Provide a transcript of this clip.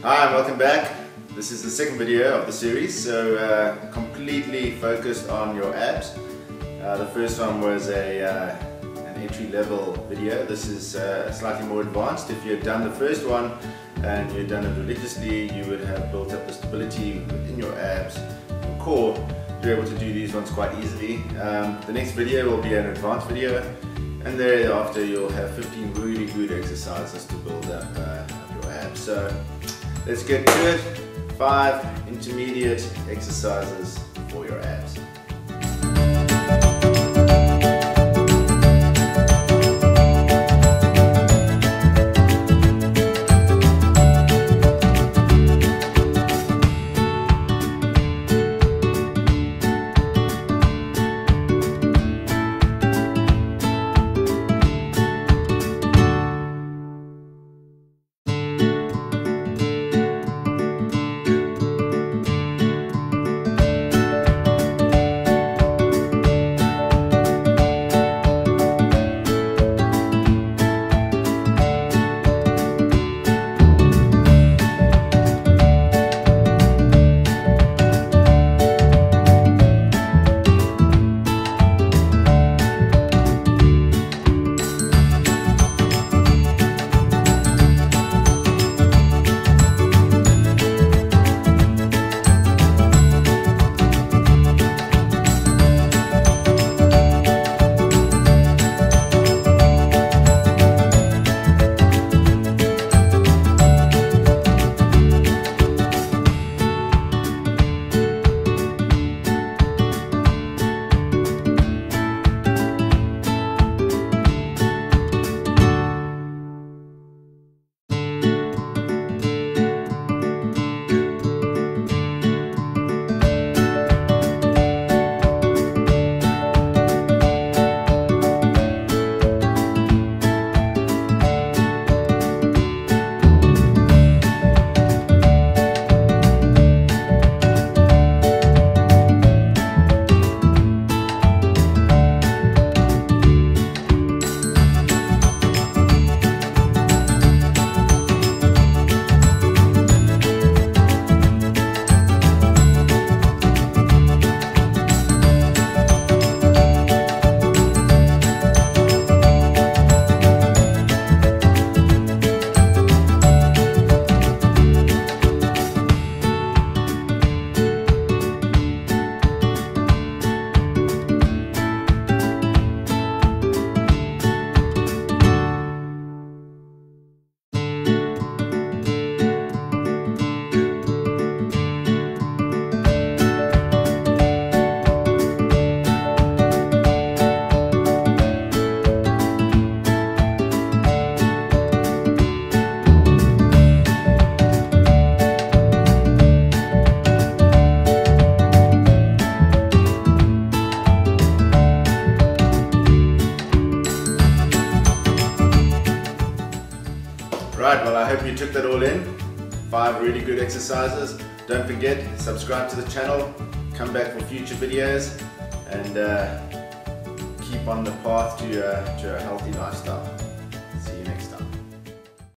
Hi and welcome back. This is the second video of the series, so completely focused on your abs. The first one was an entry-level video. This is slightly more advanced. If you had done the first one and you had done it religiously, you would have built up the stability within your abs, your core. You're able to do these ones quite easily. The next video will be an advanced video, and thereafter you'll have 15 really good exercises to build up your abs. So let's get to it. 5 intermediate exercises for your abs. Right, well I hope you took that all in. 5 really good exercises. Don't forget, subscribe to the channel, come back for future videos, and keep on the path to a healthy lifestyle.